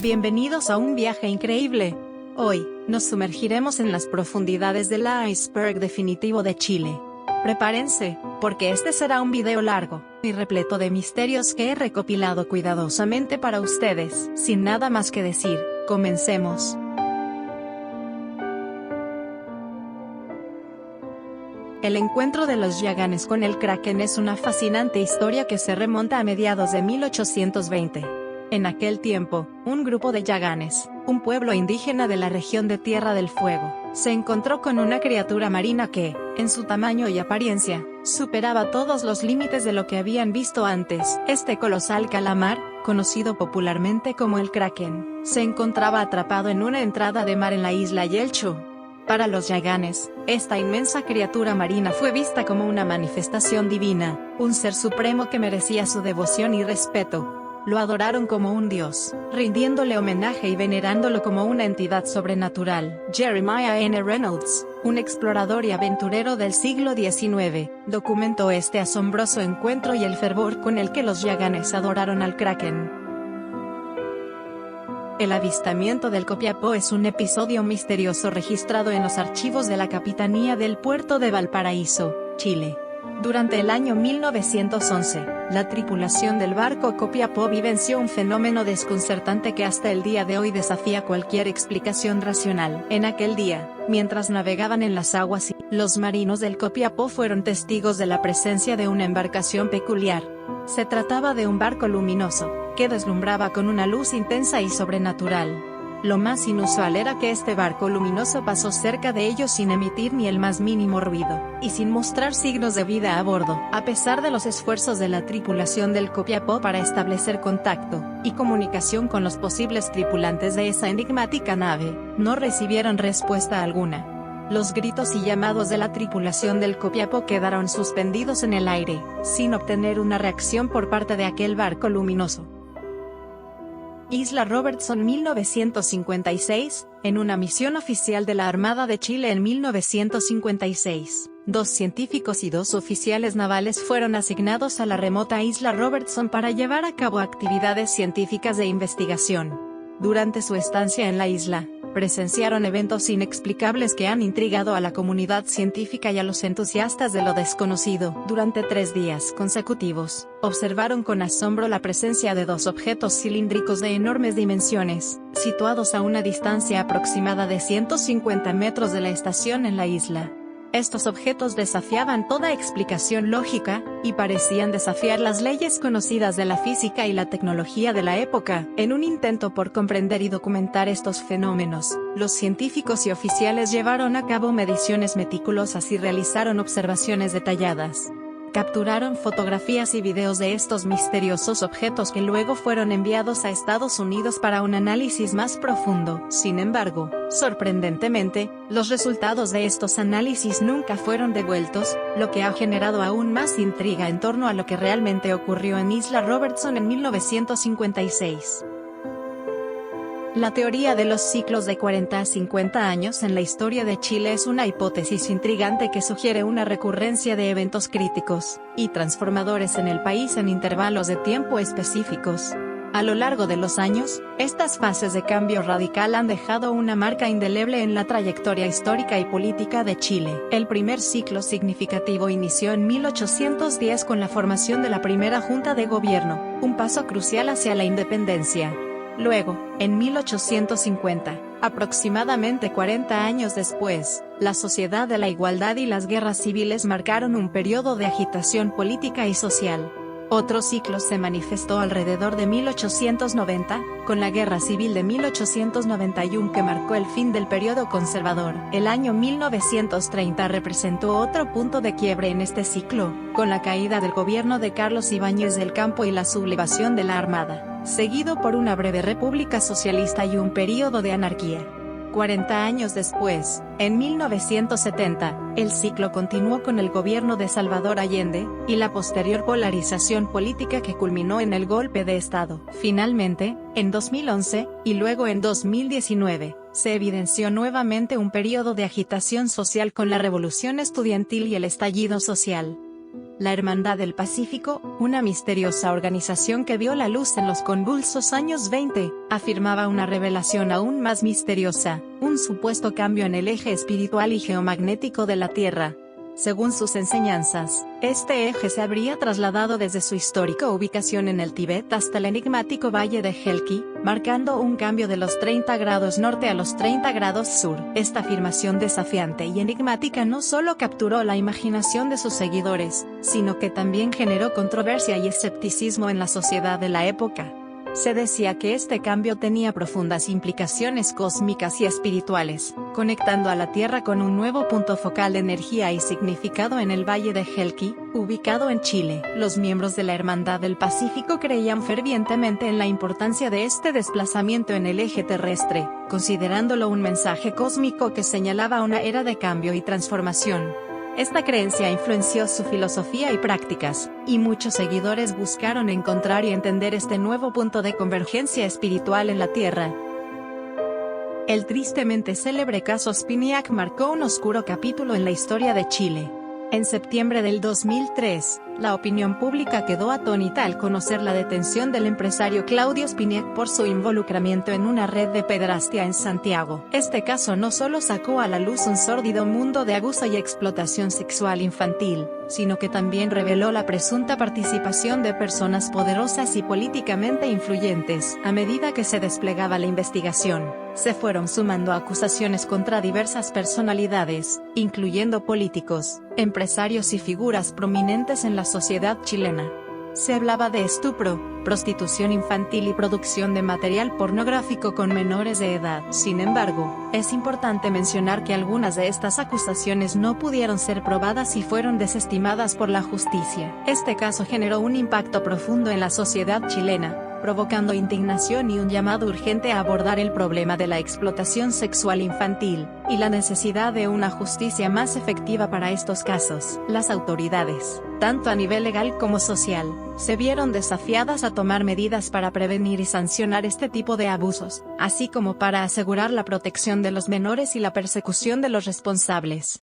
Bienvenidos a un viaje increíble. Hoy, nos sumergiremos en las profundidades del iceberg definitivo de Chile. Prepárense, porque este será un video largo y repleto de misterios que he recopilado cuidadosamente para ustedes. Sin nada más que decir, comencemos. El encuentro de los Yaganes con el Kraken es una fascinante historia que se remonta a mediados de 1820. En aquel tiempo, un grupo de Yaganes, un pueblo indígena de la región de Tierra del Fuego, se encontró con una criatura marina que, en su tamaño y apariencia, superaba todos los límites de lo que habían visto antes. Este colosal calamar, conocido popularmente como el Kraken, se encontraba atrapado en una entrada de mar en la isla Yelcho. Para los Yaganes, esta inmensa criatura marina fue vista como una manifestación divina, un ser supremo que merecía su devoción y respeto. Lo adoraron como un dios, rindiéndole homenaje y venerándolo como una entidad sobrenatural. Jeremiah N. Reynolds, un explorador y aventurero del siglo XIX, documentó este asombroso encuentro y el fervor con el que los Yaganes adoraron al Kraken. El avistamiento del Copiapó es un episodio misterioso registrado en los archivos de la Capitanía del Puerto de Valparaíso, Chile. Durante el año 1911, la tripulación del barco Copiapó vivenció un fenómeno desconcertante que hasta el día de hoy desafía cualquier explicación racional. En aquel día, mientras navegaban en las aguas, los marinos del Copiapó fueron testigos de la presencia de una embarcación peculiar. Se trataba de un barco luminoso, que deslumbraba con una luz intensa y sobrenatural. Lo más inusual era que este barco luminoso pasó cerca de ellos sin emitir ni el más mínimo ruido, y sin mostrar signos de vida a bordo. A pesar de los esfuerzos de la tripulación del Copiapó para establecer contacto y comunicación con los posibles tripulantes de esa enigmática nave, no recibieron respuesta alguna. Los gritos y llamados de la tripulación del Copiapó quedaron suspendidos en el aire, sin obtener una reacción por parte de aquel barco luminoso. Isla Robertson 1956, en una misión oficial de la Armada de Chile en 1956, 2 científicos y 2 oficiales navales fueron asignados a la remota Isla Robertson para llevar a cabo actividades científicas de investigación. Durante su estancia en la isla, presenciaron eventos inexplicables que han intrigado a la comunidad científica y a los entusiastas de lo desconocido. Durante 3 días consecutivos, observaron con asombro la presencia de 2 objetos cilíndricos de enormes dimensiones, situados a una distancia aproximada de 150 metros de la estación en la isla. Estos objetos desafiaban toda explicación lógica, y parecían desafiar las leyes conocidas de la física y la tecnología de la época. En un intento por comprender y documentar estos fenómenos, los científicos y oficiales llevaron a cabo mediciones meticulosas y realizaron observaciones detalladas. Capturaron fotografías y videos de estos misteriosos objetos que luego fueron enviados a Estados Unidos para un análisis más profundo. Sin embargo, sorprendentemente, los resultados de estos análisis nunca fueron devueltos, lo que ha generado aún más intriga en torno a lo que realmente ocurrió en Isla Robertson en 1956. La teoría de los ciclos de 40 a 50 años en la historia de Chile es una hipótesis intrigante que sugiere una recurrencia de eventos críticos y transformadores en el país en intervalos de tiempo específicos. A lo largo de los años, estas fases de cambio radical han dejado una marca indeleble en la trayectoria histórica y política de Chile. El primer ciclo significativo inició en 1810 con la formación de la primera Junta de Gobierno, un paso crucial hacia la independencia. Luego, en 1850, aproximadamente 40 años después, la Sociedad de la Igualdad y las guerras civiles marcaron un periodo de agitación política y social. Otro ciclo se manifestó alrededor de 1890, con la Guerra Civil de 1891 que marcó el fin del periodo conservador. El año 1930 representó otro punto de quiebre en este ciclo, con la caída del gobierno de Carlos Ibáñez del Campo y la sublevación de la Armada, seguido por una breve república socialista y un período de anarquía. 40 años después, en 1970, el ciclo continuó con el gobierno de Salvador Allende, y la posterior polarización política que culminó en el golpe de Estado. Finalmente, en 2011, y luego en 2019, se evidenció nuevamente un periodo de agitación social con la revolución estudiantil y el estallido social. La Hermandad del Pacífico, una misteriosa organización que vio la luz en los convulsos años 20, afirmaba una revelación aún más misteriosa, un supuesto cambio en el eje espiritual y geomagnético de la Tierra. Según sus enseñanzas, este eje se habría trasladado desde su histórica ubicación en el Tíbet hasta el enigmático valle de Helki, marcando un cambio de los 30 grados norte a los 30 grados sur. Esta afirmación desafiante y enigmática no solo capturó la imaginación de sus seguidores, sino que también generó controversia y escepticismo en la sociedad de la época. Se decía que este cambio tenía profundas implicaciones cósmicas y espirituales, conectando a la Tierra con un nuevo punto focal de energía y significado en el Valle de Helki, ubicado en Chile. Los miembros de la Hermandad del Pacífico creían fervientemente en la importancia de este desplazamiento en el eje terrestre, considerándolo un mensaje cósmico que señalaba una era de cambio y transformación. Esta creencia influenció su filosofía y prácticas, y muchos seguidores buscaron encontrar y entender este nuevo punto de convergencia espiritual en la Tierra. El tristemente célebre caso Spinac marcó un oscuro capítulo en la historia de Chile. En septiembre del 2003, la opinión pública quedó atónita al conocer la detención del empresario Claudio Spinac por su involucramiento en una red de pederastia en Santiago. Este caso no solo sacó a la luz un sórdido mundo de abuso y explotación sexual infantil, sino que también reveló la presunta participación de personas poderosas y políticamente influyentes. A medida que se desplegaba la investigación, se fueron sumando acusaciones contra diversas personalidades, incluyendo políticos, empresarios y figuras prominentes en la sociedad chilena. Se hablaba de estupro, prostitución infantil y producción de material pornográfico con menores de edad. Sin embargo, es importante mencionar que algunas de estas acusaciones no pudieron ser probadas y fueron desestimadas por la justicia. Este caso generó un impacto profundo en la sociedad chilena, provocando indignación y un llamado urgente a abordar el problema de la explotación sexual infantil, y la necesidad de una justicia más efectiva para estos casos. Las autoridades, tanto a nivel legal como social, se vieron desafiadas a tomar medidas para prevenir y sancionar este tipo de abusos, así como para asegurar la protección de los menores y la persecución de los responsables.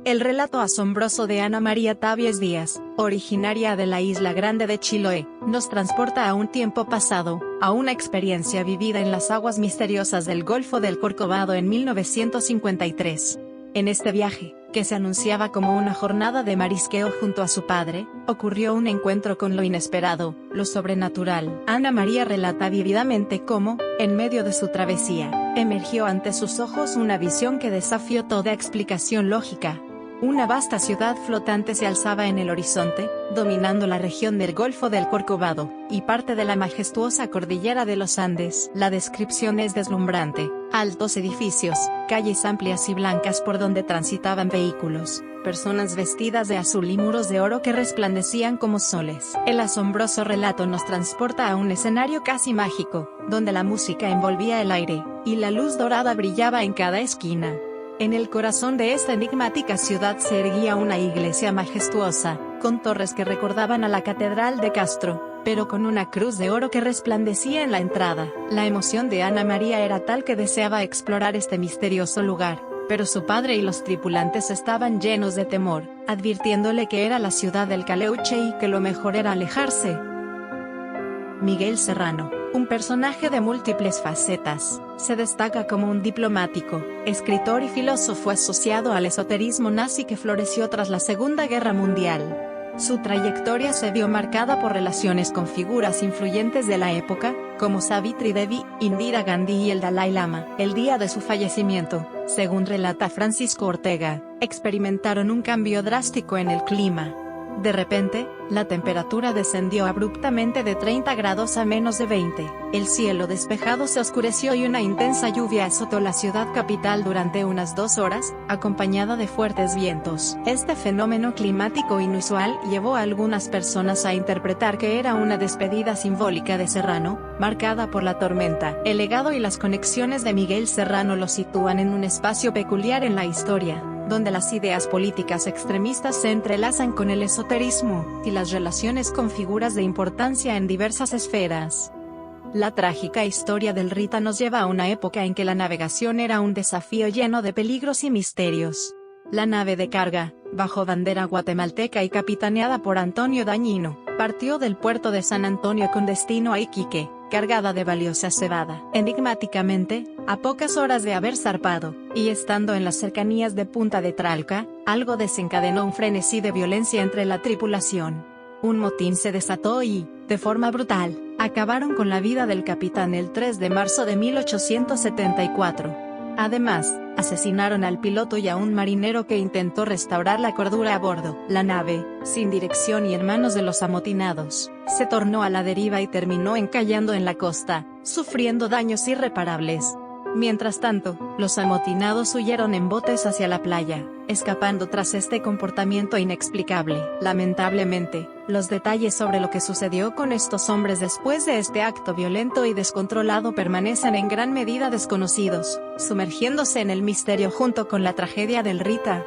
El relato asombroso de Ana María Tavies Díaz, originaria de la Isla Grande de Chiloé, nos transporta a un tiempo pasado, a una experiencia vivida en las aguas misteriosas del Golfo del Corcovado en 1953. En este viaje, que se anunciaba como una jornada de marisqueo junto a su padre, ocurrió un encuentro con lo inesperado, lo sobrenatural. Ana María relata vívidamente cómo, en medio de su travesía, emergió ante sus ojos una visión que desafió toda explicación lógica. Una vasta ciudad flotante se alzaba en el horizonte, dominando la región del Golfo del Corcovado, y parte de la majestuosa cordillera de los Andes. La descripción es deslumbrante: altos edificios, calles amplias y blancas por donde transitaban vehículos, personas vestidas de azul y muros de oro que resplandecían como soles. El asombroso relato nos transporta a un escenario casi mágico, donde la música envolvía el aire, y la luz dorada brillaba en cada esquina. En el corazón de esta enigmática ciudad se erguía una iglesia majestuosa, con torres que recordaban a la Catedral de Castro, pero con una cruz de oro que resplandecía en la entrada. La emoción de Ana María era tal que deseaba explorar este misterioso lugar, pero su padre y los tripulantes estaban llenos de temor, advirtiéndole que era la ciudad del Caleuche y que lo mejor era alejarse. Miguel Serrano, un personaje de múltiples facetas, se destaca como un diplomático, escritor y filósofo asociado al esoterismo nazi que floreció tras la Segunda Guerra Mundial. Su trayectoria se vio marcada por relaciones con figuras influyentes de la época, como Savitri Devi, Indira Gandhi y el Dalai Lama. El día de su fallecimiento, según relata Francisco Ortega, experimentaron un cambio drástico en el clima. De repente, la temperatura descendió abruptamente de 30 grados a menos de 20, el cielo despejado se oscureció y una intensa lluvia azotó la ciudad capital durante unas 2 horas, acompañada de fuertes vientos. Este fenómeno climático inusual llevó a algunas personas a interpretar que era una despedida simbólica de Serrano, marcada por la tormenta. El legado y las conexiones de Miguel Serrano lo sitúan en un espacio peculiar en la historia, donde las ideas políticas extremistas se entrelazan con el esoterismo, y las relaciones con figuras de importancia en diversas esferas. La trágica historia del Rita nos lleva a una época en que la navegación era un desafío lleno de peligros y misterios. La nave de carga, bajo bandera guatemalteca y capitaneada por Antonio Dañino, partió del puerto de San Antonio con destino a Iquique, cargada de valiosa cebada. Enigmáticamente, a pocas horas de haber zarpado, y estando en las cercanías de Punta de Tralca, algo desencadenó un frenesí de violencia entre la tripulación. Un motín se desató y, de forma brutal, acabaron con la vida del capitán el 3 de marzo de 1874. Además, asesinaron al piloto y a un marinero que intentó restaurar la cordura a bordo. La nave, sin dirección y en manos de los amotinados, se tornó a la deriva y terminó encallando en la costa, sufriendo daños irreparables. Mientras tanto, los amotinados huyeron en botes hacia la playa, escapando tras este comportamiento inexplicable. Lamentablemente, los detalles sobre lo que sucedió con estos hombres después de este acto violento y descontrolado permanecen en gran medida desconocidos, sumergiéndose en el misterio junto con la tragedia del Rita.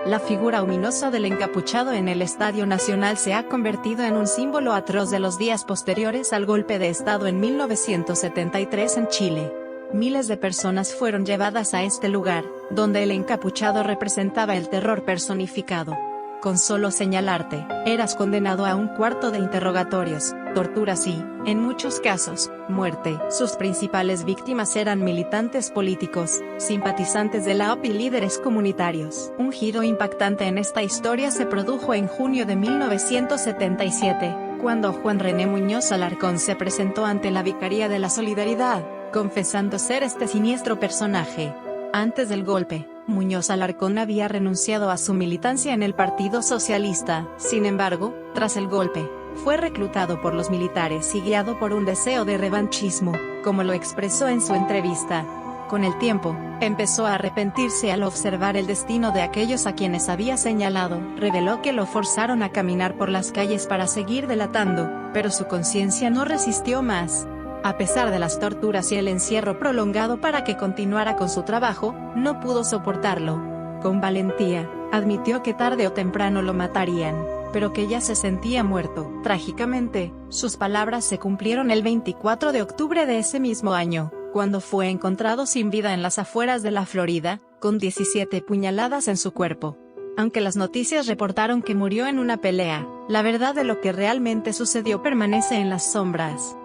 La figura ominosa del encapuchado en el Estadio Nacional se ha convertido en un símbolo atroz de los días posteriores al golpe de Estado en 1973 en Chile. Miles de personas fueron llevadas a este lugar, donde el encapuchado representaba el terror personificado. Con solo señalarte, eras condenado a un cuarto de interrogatorios, torturas y, en muchos casos, muerte. Sus principales víctimas eran militantes políticos, simpatizantes de la OP y líderes comunitarios. Un giro impactante en esta historia se produjo en junio de 1977, cuando Juan René Muñoz Alarcón se presentó ante la Vicaría de la Solidaridad, confesando ser este siniestro personaje. Antes del golpe, Muñoz Alarcón había renunciado a su militancia en el Partido Socialista. Sin embargo, tras el golpe, fue reclutado por los militares y guiado por un deseo de revanchismo, como lo expresó en su entrevista. Con el tiempo, empezó a arrepentirse al observar el destino de aquellos a quienes había señalado. Reveló que lo forzaron a caminar por las calles para seguir delatando, pero su conciencia no resistió más. A pesar de las torturas y el encierro prolongado para que continuara con su trabajo, no pudo soportarlo. Con valentía, admitió que tarde o temprano lo matarían, pero que ya se sentía muerto. Trágicamente, sus palabras se cumplieron el 24 de octubre de ese mismo año, cuando fue encontrado sin vida en las afueras de la Florida, con 17 puñaladas en su cuerpo. Aunque las noticias reportaron que murió en una pelea, la verdad de lo que realmente sucedió permanece en las sombras.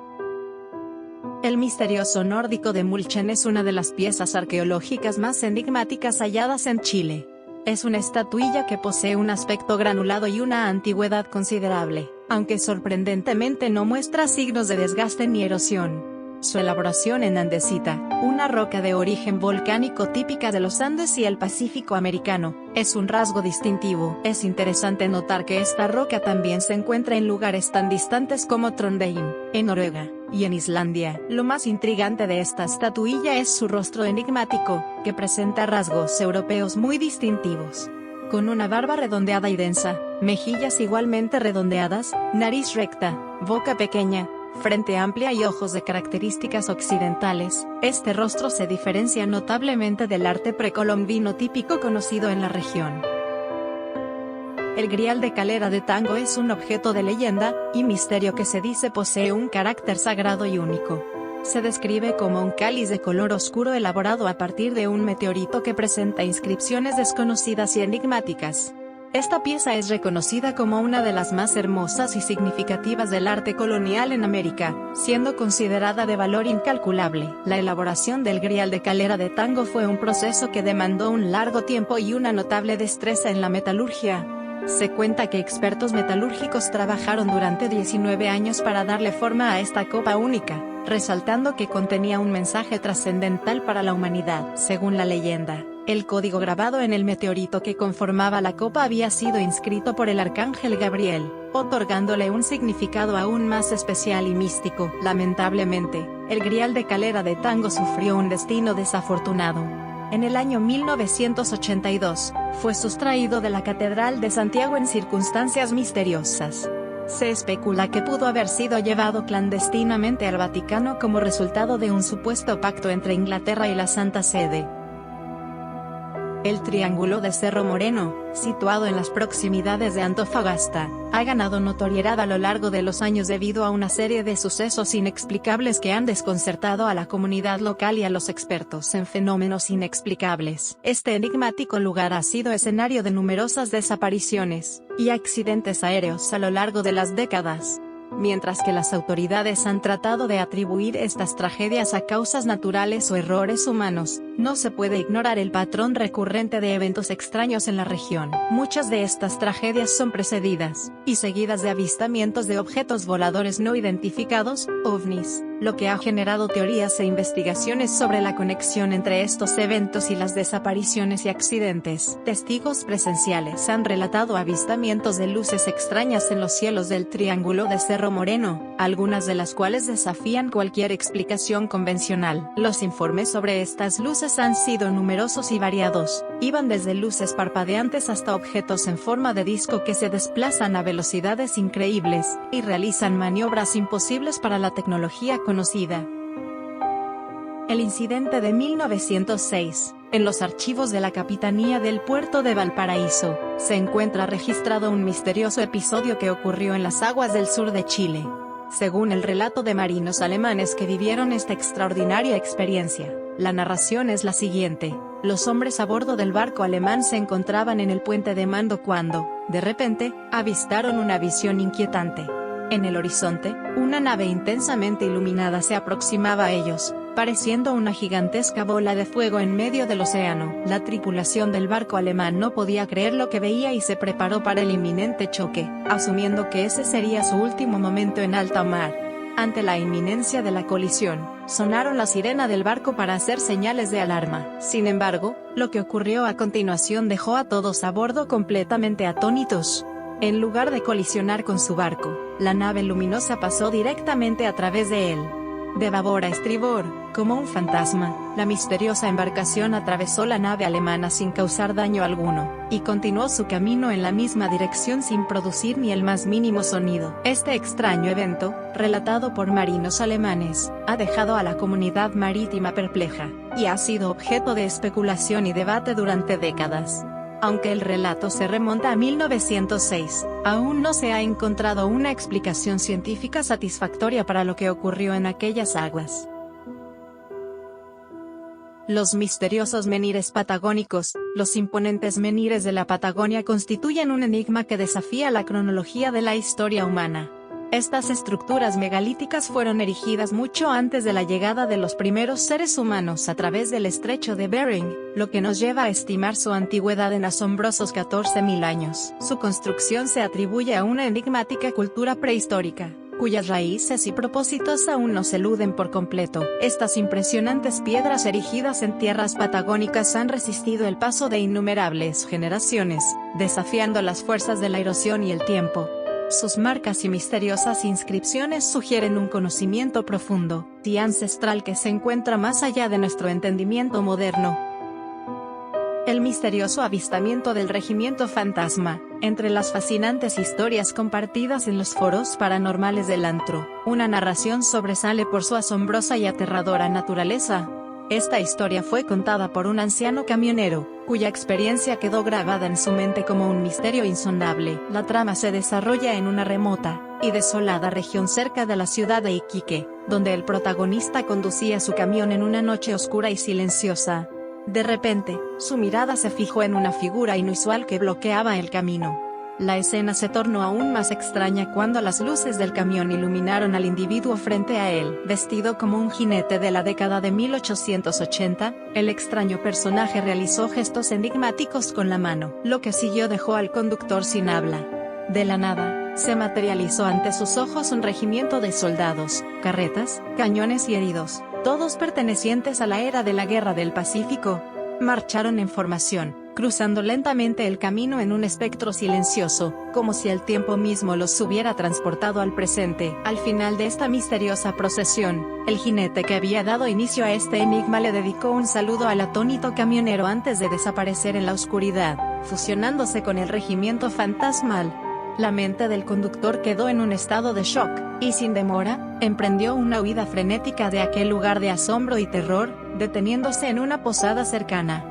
El misterioso nórdico de Mulchen es una de las piezas arqueológicas más enigmáticas halladas en Chile. Es una estatuilla que posee un aspecto granulado y una antigüedad considerable, aunque sorprendentemente no muestra signos de desgaste ni erosión. Su elaboración en andesita, una roca de origen volcánico típica de los Andes y el Pacífico americano, es un rasgo distintivo. Es interesante notar que esta roca también se encuentra en lugares tan distantes como Trondheim, en Noruega, y en Islandia. Lo más intrigante de esta estatuilla es su rostro enigmático, que presenta rasgos europeos muy distintivos. Con una barba redondeada y densa, mejillas igualmente redondeadas, nariz recta, boca pequeña, frente amplia y ojos de características occidentales, este rostro se diferencia notablemente del arte precolombino típico conocido en la región. El grial de Calera de Tango es un objeto de leyenda y misterio que se dice posee un carácter sagrado y único. Se describe como un cáliz de color oscuro elaborado a partir de un meteorito que presenta inscripciones desconocidas y enigmáticas. Esta pieza es reconocida como una de las más hermosas y significativas del arte colonial en América, siendo considerada de valor incalculable. La elaboración del grial de Calera de Tango fue un proceso que demandó un largo tiempo y una notable destreza en la metalurgia. Se cuenta que expertos metalúrgicos trabajaron durante 19 años para darle forma a esta copa única, resaltando que contenía un mensaje trascendental para la humanidad. Según la leyenda, el código grabado en el meteorito que conformaba la copa había sido inscrito por el arcángel Gabriel, otorgándole un significado aún más especial y místico. Lamentablemente, el grial de Calera de Tango sufrió un destino desafortunado. En el año 1982, fue sustraído de la Catedral de Santiago en circunstancias misteriosas. Se especula que pudo haber sido llevado clandestinamente al Vaticano como resultado de un supuesto pacto entre Inglaterra y la Santa Sede. El Triángulo de Cerro Moreno, situado en las proximidades de Antofagasta, ha ganado notoriedad a lo largo de los años debido a una serie de sucesos inexplicables que han desconcertado a la comunidad local y a los expertos en fenómenos inexplicables. Este enigmático lugar ha sido escenario de numerosas desapariciones y accidentes aéreos a lo largo de las décadas. Mientras que las autoridades han tratado de atribuir estas tragedias a causas naturales o errores humanos, no se puede ignorar el patrón recurrente de eventos extraños en la región. Muchas de estas tragedias son precedidas y seguidas de avistamientos de objetos voladores no identificados, ovnis, lo que ha generado teorías e investigaciones sobre la conexión entre estos eventos y las desapariciones y accidentes. Testigos presenciales han relatado avistamientos de luces extrañas en los cielos del Triángulo de Cerro Moreno, algunas de las cuales desafían cualquier explicación convencional. Los informes sobre estas luces han sido numerosos y variados. Iban desde luces parpadeantes hasta objetos en forma de disco que se desplazan a velocidades increíbles, y realizan maniobras imposibles para la tecnología conocida. El incidente de 1906. En los archivos de la Capitanía del Puerto de Valparaíso, se encuentra registrado un misterioso episodio que ocurrió en las aguas del sur de Chile. Según el relato de marinos alemanes que vivieron esta extraordinaria experiencia, la narración es la siguiente: los hombres a bordo del barco alemán se encontraban en el puente de mando cuando, de repente, avistaron una visión inquietante. En el horizonte, una nave intensamente iluminada se aproximaba a ellos, pareciendo una gigantesca bola de fuego en medio del océano. La tripulación del barco alemán no podía creer lo que veía y se preparó para el inminente choque, asumiendo que ese sería su último momento en alta mar. Ante la inminencia de la colisión, sonaron la sirena del barco para hacer señales de alarma. Sin embargo, lo que ocurrió a continuación dejó a todos a bordo completamente atónitos. En lugar de colisionar con su barco, la nave luminosa pasó directamente a través de él. De babor a estribor, como un fantasma, la misteriosa embarcación atravesó la nave alemana sin causar daño alguno, y continuó su camino en la misma dirección sin producir ni el más mínimo sonido. Este extraño evento, relatado por marinos alemanes, ha dejado a la comunidad marítima perpleja, y ha sido objeto de especulación y debate durante décadas. Aunque el relato se remonta a 1906, aún no se ha encontrado una explicación científica satisfactoria para lo que ocurrió en aquellas aguas. Los misteriosos menhires patagónicos. Los imponentes menhires de la Patagonia constituyen un enigma que desafía la cronología de la historia humana. Estas estructuras megalíticas fueron erigidas mucho antes de la llegada de los primeros seres humanos a través del estrecho de Bering, lo que nos lleva a estimar su antigüedad en asombrosos 14.000 años. Su construcción se atribuye a una enigmática cultura prehistórica, cuyas raíces y propósitos aún no se eluden por completo. Estas impresionantes piedras erigidas en tierras patagónicas han resistido el paso de innumerables generaciones, desafiando las fuerzas de la erosión y el tiempo. Sus marcas y misteriosas inscripciones sugieren un conocimiento profundo y ancestral que se encuentra más allá de nuestro entendimiento moderno. El misterioso avistamiento del Regimiento Fantasma. Entre las fascinantes historias compartidas en los foros paranormales del antro, una narración sobresale por su asombrosa y aterradora naturaleza. Esta historia fue contada por un anciano camionero, cuya experiencia quedó grabada en su mente como un misterio insondable. La trama se desarrolla en una remota y desolada región cerca de la ciudad de Iquique, donde el protagonista conducía su camión en una noche oscura y silenciosa. De repente, su mirada se fijó en una figura inusual que bloqueaba el camino. La escena se tornó aún más extraña cuando las luces del camión iluminaron al individuo frente a él. Vestido como un jinete de la década de 1880, el extraño personaje realizó gestos enigmáticos con la mano. Lo que siguió dejó al conductor sin habla. De la nada, se materializó ante sus ojos un regimiento de soldados, carretas, cañones y heridos, todos pertenecientes a la era de la Guerra del Pacífico. Marcharon en formación, cruzando lentamente el camino en un espectro silencioso, como si el tiempo mismo los hubiera transportado al presente. Al final de esta misteriosa procesión, el jinete que había dado inicio a este enigma le dedicó un saludo al atónito camionero antes de desaparecer en la oscuridad, fusionándose con el regimiento fantasmal. La mente del conductor quedó en un estado de shock, y sin demora, emprendió una huida frenética de aquel lugar de asombro y terror, deteniéndose en una posada cercana.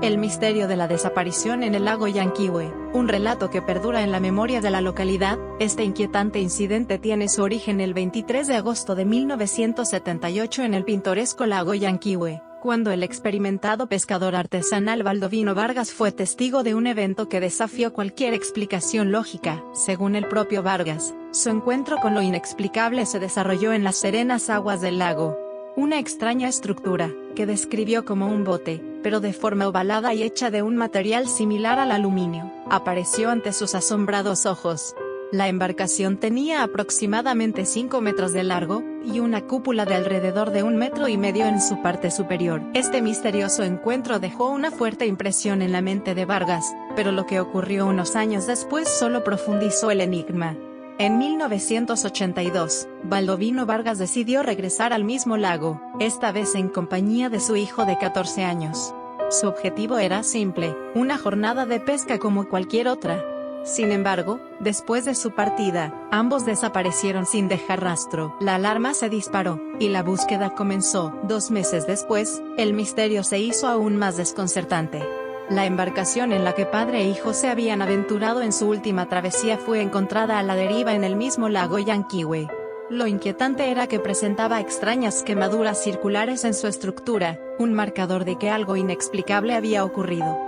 El misterio de la desaparición en el lago Llanquihue, un relato que perdura en la memoria de la localidad. Este inquietante incidente tiene su origen el 23 de agosto de 1978 en el pintoresco lago Llanquihue, cuando el experimentado pescador artesanal Baldovino Vargas fue testigo de un evento que desafió cualquier explicación lógica. Según el propio Vargas, su encuentro con lo inexplicable se desarrolló en las serenas aguas del lago. Una extraña estructura, que describió como un bote, pero de forma ovalada y hecha de un material similar al aluminio, apareció ante sus asombrados ojos. La embarcación tenía aproximadamente 5 metros de largo, y una cúpula de alrededor de 1,5 metros en su parte superior. Este misterioso encuentro dejó una fuerte impresión en la mente de Vargas, pero lo que ocurrió unos años después solo profundizó el enigma. En 1982, Baldovino Vargas decidió regresar al mismo lago, esta vez en compañía de su hijo de 14 años. Su objetivo era simple, una jornada de pesca como cualquier otra. Sin embargo, después de su partida, ambos desaparecieron sin dejar rastro. La alarma se disparó, y la búsqueda comenzó. 2 meses después, el misterio se hizo aún más desconcertante. La embarcación en la que padre e hijo se habían aventurado en su última travesía fue encontrada a la deriva en el mismo lago Llanquihue. Lo inquietante era que presentaba extrañas quemaduras circulares en su estructura, un marcador de que algo inexplicable había ocurrido.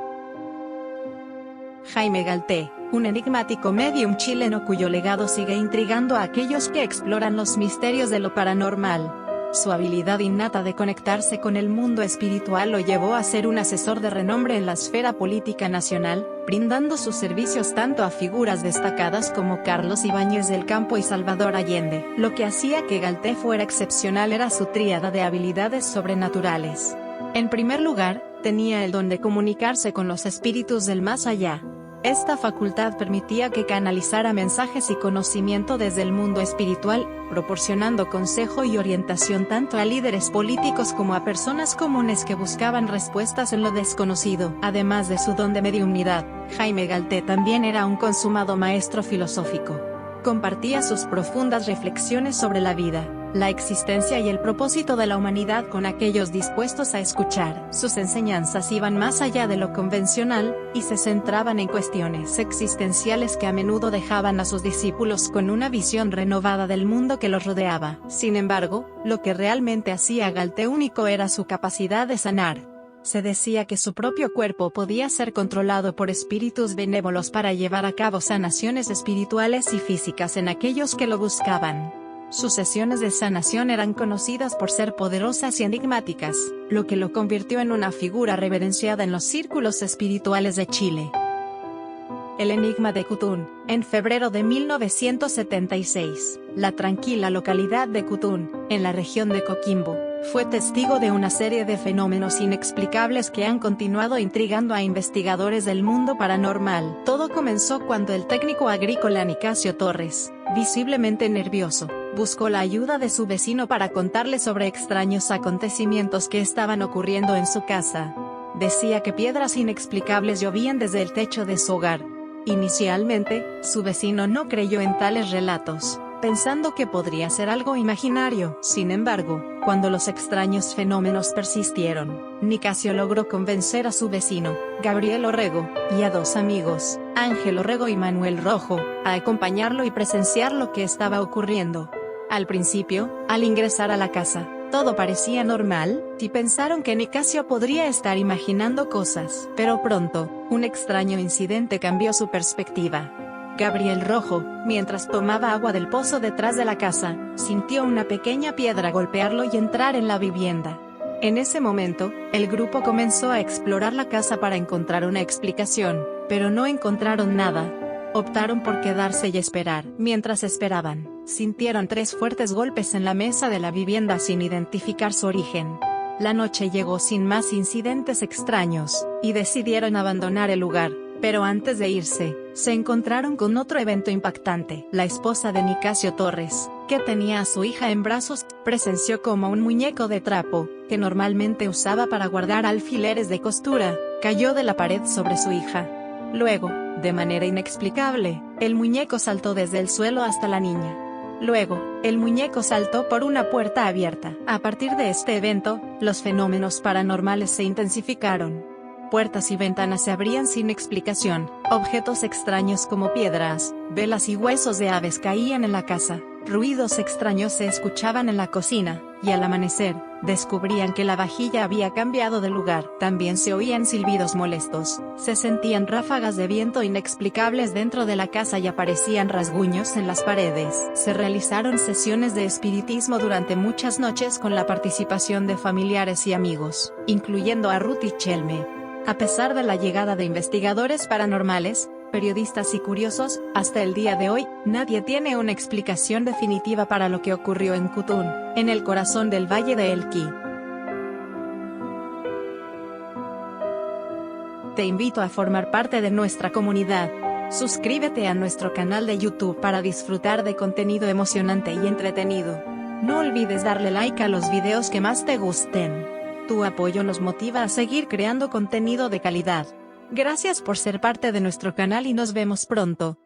Jaime Galté, un enigmático médium chileno cuyo legado sigue intrigando a aquellos que exploran los misterios de lo paranormal. Su habilidad innata de conectarse con el mundo espiritual lo llevó a ser un asesor de renombre en la esfera política nacional, brindando sus servicios tanto a figuras destacadas como Carlos Ibáñez del Campo y Salvador Allende. Lo que hacía que Galté fuera excepcional era su tríada de habilidades sobrenaturales. En primer lugar, tenía el don de comunicarse con los espíritus del más allá. Esta facultad permitía que canalizara mensajes y conocimiento desde el mundo espiritual, proporcionando consejo y orientación tanto a líderes políticos como a personas comunes que buscaban respuestas en lo desconocido. Además de su don de mediumnidad, Jaime Galté también era un consumado maestro filosófico. Compartía sus profundas reflexiones sobre la vida, la existencia y el propósito de la humanidad con aquellos dispuestos a escuchar. Sus enseñanzas iban más allá de lo convencional, y se centraban en cuestiones existenciales que a menudo dejaban a sus discípulos con una visión renovada del mundo que los rodeaba. Sin embargo, lo que realmente hacía a Galté único era su capacidad de sanar. Se decía que su propio cuerpo podía ser controlado por espíritus benévolos para llevar a cabo sanaciones espirituales y físicas en aquellos que lo buscaban. Sus sesiones de sanación eran conocidas por ser poderosas y enigmáticas, lo que lo convirtió en una figura reverenciada en los círculos espirituales de Chile. El enigma de Cutún. En febrero de 1976, la tranquila localidad de Cutún, en la región de Coquimbo, fue testigo de una serie de fenómenos inexplicables que han continuado intrigando a investigadores del mundo paranormal. Todo comenzó cuando el técnico agrícola Nicasio Torres, visiblemente nervioso, buscó la ayuda de su vecino para contarle sobre extraños acontecimientos que estaban ocurriendo en su casa. Decía que piedras inexplicables llovían desde el techo de su hogar. Inicialmente, su vecino no creyó en tales relatos, pensando que podría ser algo imaginario. Sin embargo, cuando los extraños fenómenos persistieron, Nicasio logró convencer a su vecino, Gabriel Orrego, y a 2 amigos, Ángel Orrego y Manuel Rojo, a acompañarlo y presenciar lo que estaba ocurriendo. Al principio, al ingresar a la casa, todo parecía normal, y pensaron que Nicasio podría estar imaginando cosas. Pero pronto, un extraño incidente cambió su perspectiva. Gabriel Rojo, mientras tomaba agua del pozo detrás de la casa, sintió una pequeña piedra golpearlo y entrar en la vivienda. En ese momento, el grupo comenzó a explorar la casa para encontrar una explicación, pero no encontraron nada. Optaron por quedarse y esperar. Mientras esperaban, sintieron 3 fuertes golpes en la mesa de la vivienda sin identificar su origen. La noche llegó sin más incidentes extraños, y decidieron abandonar el lugar. Pero antes de irse, se encontraron con otro evento impactante. La esposa de Nicasio Torres, que tenía a su hija en brazos, presenció cómo un muñeco de trapo, que normalmente usaba para guardar alfileres de costura, cayó de la pared sobre su hija. Luego, de manera inexplicable, el muñeco saltó desde el suelo hasta la niña. Luego, el muñeco saltó por una puerta abierta. A partir de este evento, los fenómenos paranormales se intensificaron. puertas y ventanas se abrían sin explicación, objetos extraños como piedras, velas y huesos de aves caían en la casa, ruidos extraños se escuchaban en la cocina, y al amanecer, descubrían que la vajilla había cambiado de lugar. También se oían silbidos molestos, se sentían ráfagas de viento inexplicables dentro de la casa y aparecían rasguños en las paredes. Se realizaron sesiones de espiritismo durante muchas noches con la participación de familiares y amigos, incluyendo a Ruth y Chelme. A pesar de la llegada de investigadores paranormales, periodistas y curiosos, hasta el día de hoy, nadie tiene una explicación definitiva para lo que ocurrió en Kutun, en el corazón del Valle de Elqui. Te invito a formar parte de nuestra comunidad. Suscríbete a nuestro canal de YouTube para disfrutar de contenido emocionante y entretenido. No olvides darle like a los videos que más te gusten. Tu apoyo nos motiva a seguir creando contenido de calidad. Gracias por ser parte de nuestro canal y nos vemos pronto.